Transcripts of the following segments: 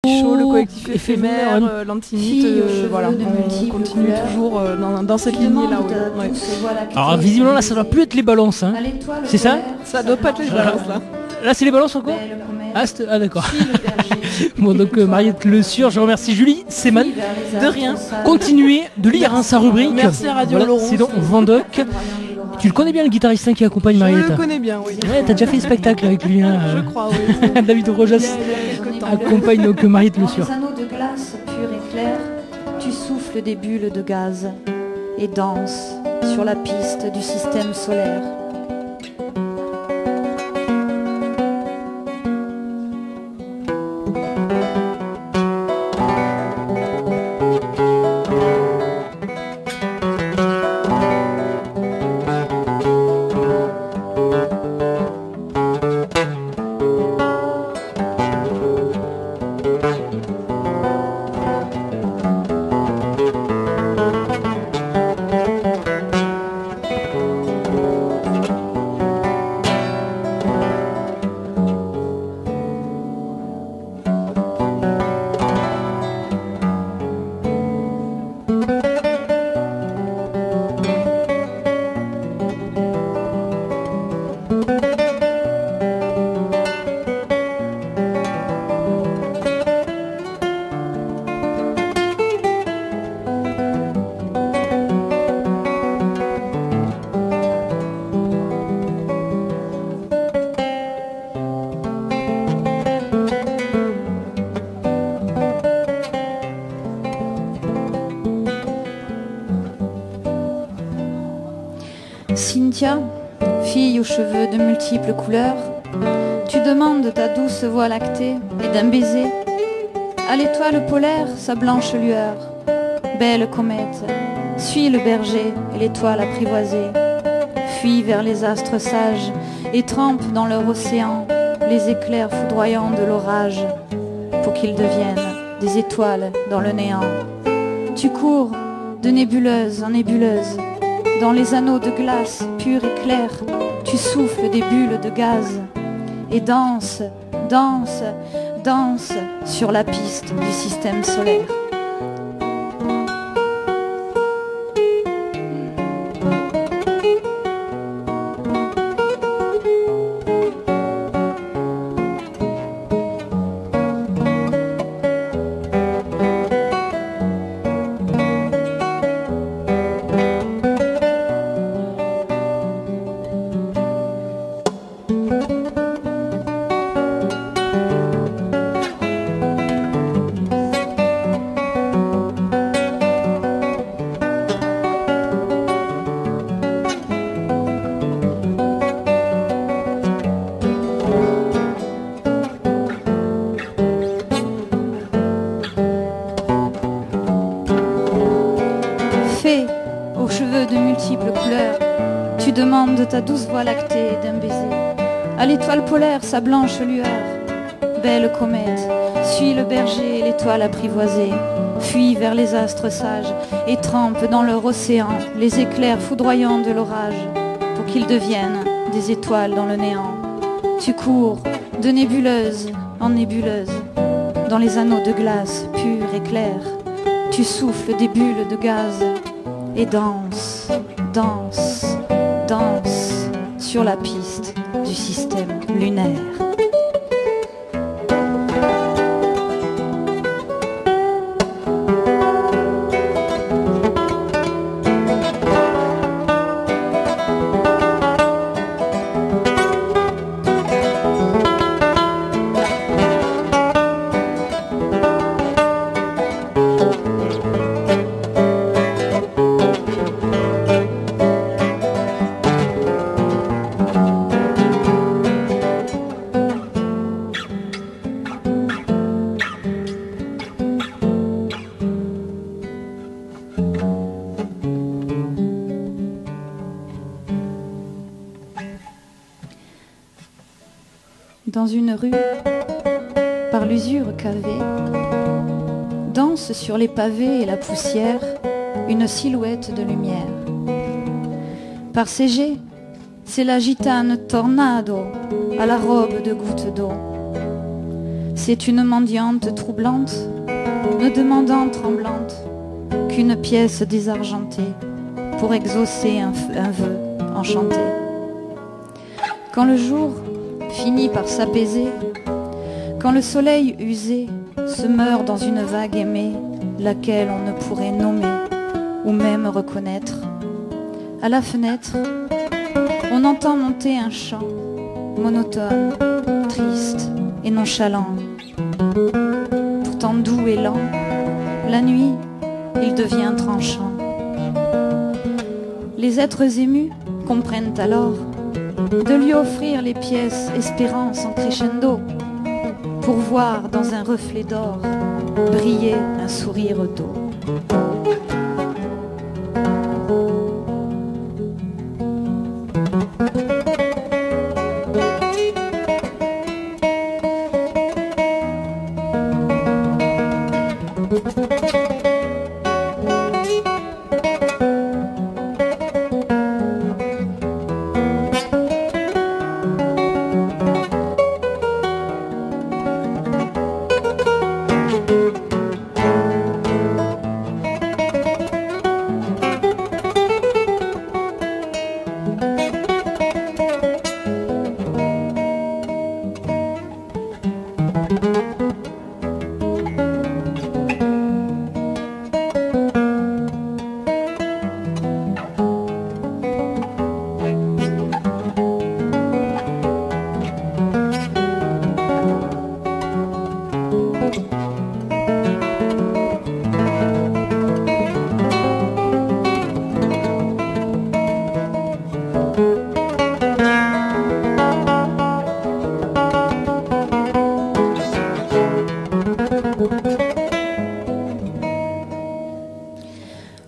Chaud, le collectif éphémère, l'antimite, voilà, on continue toujours dans cette lignée-là. Ouais. Alors visiblement là ça doit plus être les balances, hein. C'est ça? Ça doit pas être les balances là. Là c'est les balances encore? Ah d'accord. Bon donc Mariette Le Sur, je remercie Julie Seman. De rien. Continuez de lire sa rubrique. Merci à Radio Laurent. C'est donc Vendoc. Tu le connais bien le guitariste qui accompagne Mariette? Je le connais bien, oui. Ouais, t'as déjà fait le spectacle avec lui, hein. Je crois, oui. David Rojas accompagne donc Mariette Le Sur. Dans les anneaux de glace pure et claire, tu souffles des bulles de gaz et danses sur la piste du système solaire. Cynthia, fille aux cheveux de multiples couleurs, tu demandes ta douce voix lactée et d'un baiser à l'étoile polaire sa blanche lueur. Belle comète, suis le berger et l'étoile apprivoisée, fuis vers les astres sages et trempe dans leur océan les éclairs foudroyants de l'orage pour qu'ils deviennent des étoiles dans le néant. Tu cours de nébuleuse en nébuleuse, dans les anneaux de glace pure et claire, tu souffles des bulles de gaz et danses, danses, danses sur la piste du système solaire. Fée aux cheveux de multiples couleurs, tu demandes ta douce voix lactée d'un baiser à l'étoile polaire sa blanche lueur. Belle comète, suis le berger et l'étoile apprivoisée, fuis vers les astres sages et trempe dans leur océan les éclairs foudroyants de l'orage pour qu'ils deviennent des étoiles dans le néant. Tu cours de nébuleuse en nébuleuse, dans les anneaux de glace pure et claire, tu souffles des bulles de gaz et danse, danse, danse sur la piste du système lunaire. Dans une rue, par l'usure cavée, danse sur les pavés et la poussière une silhouette de lumière. Par ses jets, c'est la gitane tornado à la robe de gouttes d'eau. C'est une mendiante troublante, me demandant tremblante qu'une pièce désargentée pour exaucer un vœu enchanté. Quand le jour finit par s'apaiser, quand le soleil usé se meurt dans une vague aimée, laquelle on ne pourrait nommer ou même reconnaître, à la fenêtre, on entend monter un chant monotone, triste et nonchalant. Pourtant doux et lent, la nuit, il devient tranchant. Les êtres émus comprennent alors de lui offrir les pièces espérance en crescendo pour voir dans un reflet d'or briller un sourire d'eau.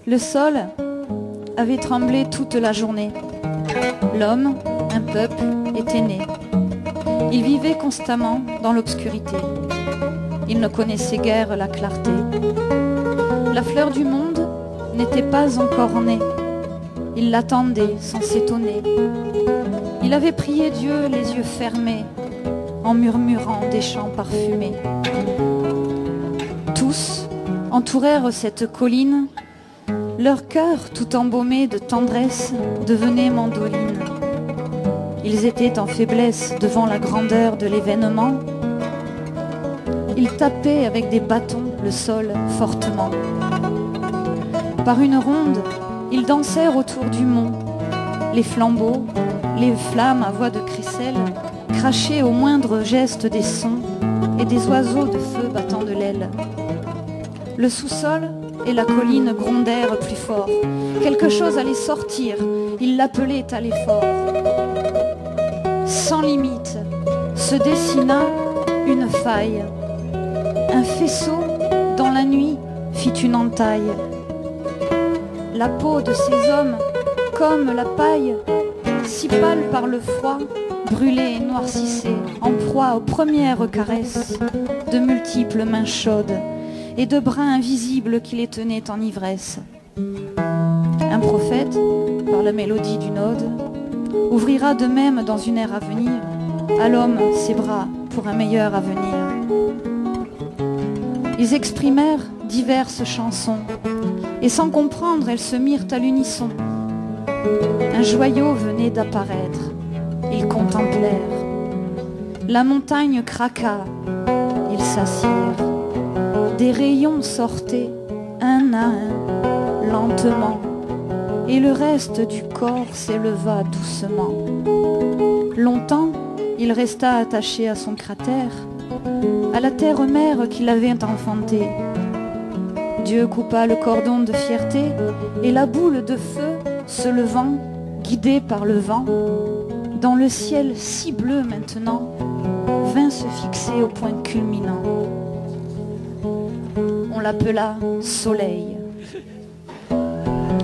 Le sol avait tremblé toute la journée. L'homme, un peuple, était né. Il vivait constamment dans l'obscurité. Il ne connaissait guère la clarté. La fleur du monde n'était pas encore née. Il l'attendait sans s'étonner. Il avait prié Dieu les yeux fermés, en murmurant des chants parfumés. Tous entourèrent cette colline. Leur cœur, tout embaumé de tendresse, devenait mandoline. Ils étaient en faiblesse devant la grandeur de l'événement. Ils tapaient avec des bâtons le sol fortement. Par une ronde, ils dansèrent autour du mont. Les flambeaux, les flammes à voix de crécelle, crachaient au moindre geste des sons et des oiseaux de feu battant de l'aile. Le sous-sol et la colline grondèrent plus fort. Quelque chose allait sortir, ils l'appelaient à l'effort. Sans limite se dessina une faille. Un faisceau dans la nuit fit une entaille. La peau de ces hommes, comme la paille, si pâle par le froid, brûlait et noircissait, en proie aux premières caresses de multiples mains chaudes et de bras invisibles qui les tenaient en ivresse. Un prophète, par la mélodie d'une ode, ouvrira de même dans une ère à venir à l'homme ses bras pour un meilleur avenir. Ils exprimèrent diverses chansons, et sans comprendre, elles se mirent à l'unisson. Un joyau venait d'apparaître, ils contemplèrent. La montagne craqua, ils s'assirent. Des rayons sortaient, un à un, lentement, et le reste du corps s'éleva doucement. Longtemps, il resta attaché à son cratère, à la terre-mère qui l'avait enfanté. Dieu coupa le cordon de fierté, et la boule de feu, se levant, guidée par le vent, dans le ciel si bleu maintenant, vint se fixer au point culminant. On l'appela Soleil.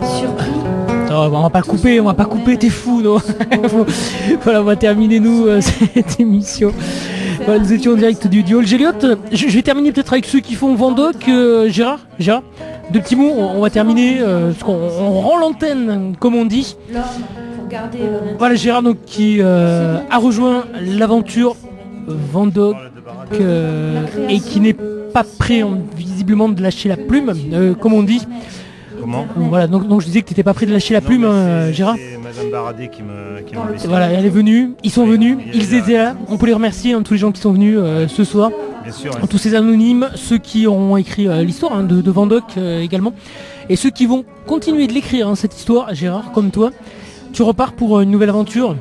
Surpris. Oh, on va pas couper, t'es fou, non. Voilà, on va terminer cette émission. Voilà, nous étions en direct du duo Géliot. Je vais terminer peut-être avec ceux qui font Vendoc. Gérard, deux petits mots, on va terminer, parce qu'on rend l'antenne, comme on dit. Voilà, Gérard donc, qui a rejoint l'aventure Vendoc et qui n'est pas prêt visiblement de lâcher la plume, comme on dit. Comment ? Voilà, donc je disais que tu n'étais pas prêt de lâcher la plume, Gérard. C'est Madame Baradé qui m'a laissé. Voilà, elle est venue, ils sont venus, ils étaient là. On peut les remercier, tous les gens qui sont venus ce soir. Bien sûr. Tous ces anonymes, ceux qui ont écrit l'histoire de Van Dock également, et ceux qui vont continuer de l'écrire, cette histoire, Gérard, comme toi. Tu repars pour une nouvelle aventure.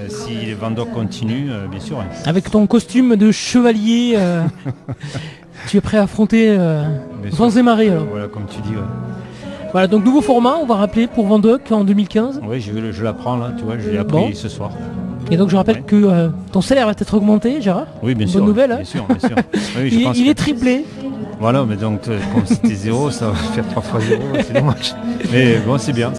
Si les Van Dock continuent, bien sûr. Avec ton costume de chevalier, tu es prêt à affronter vents et marées. Alors. Voilà, comme tu dis. Ouais. Voilà, donc nouveau format, on va rappeler pour Van Dock en 2015. Oui, je l'apprends là, tu vois, je l'ai appris ce soir. Et donc je rappelle que ton salaire va être augmenté, Gérard. Oui, bien sûr. Bonne nouvelle. Bien sûr, bien sûr. Oui, il est triplé. Voilà, mais donc comme c'était 0, ça va faire 3 fois 0, c'est dommage. Mais bon, c'est bien.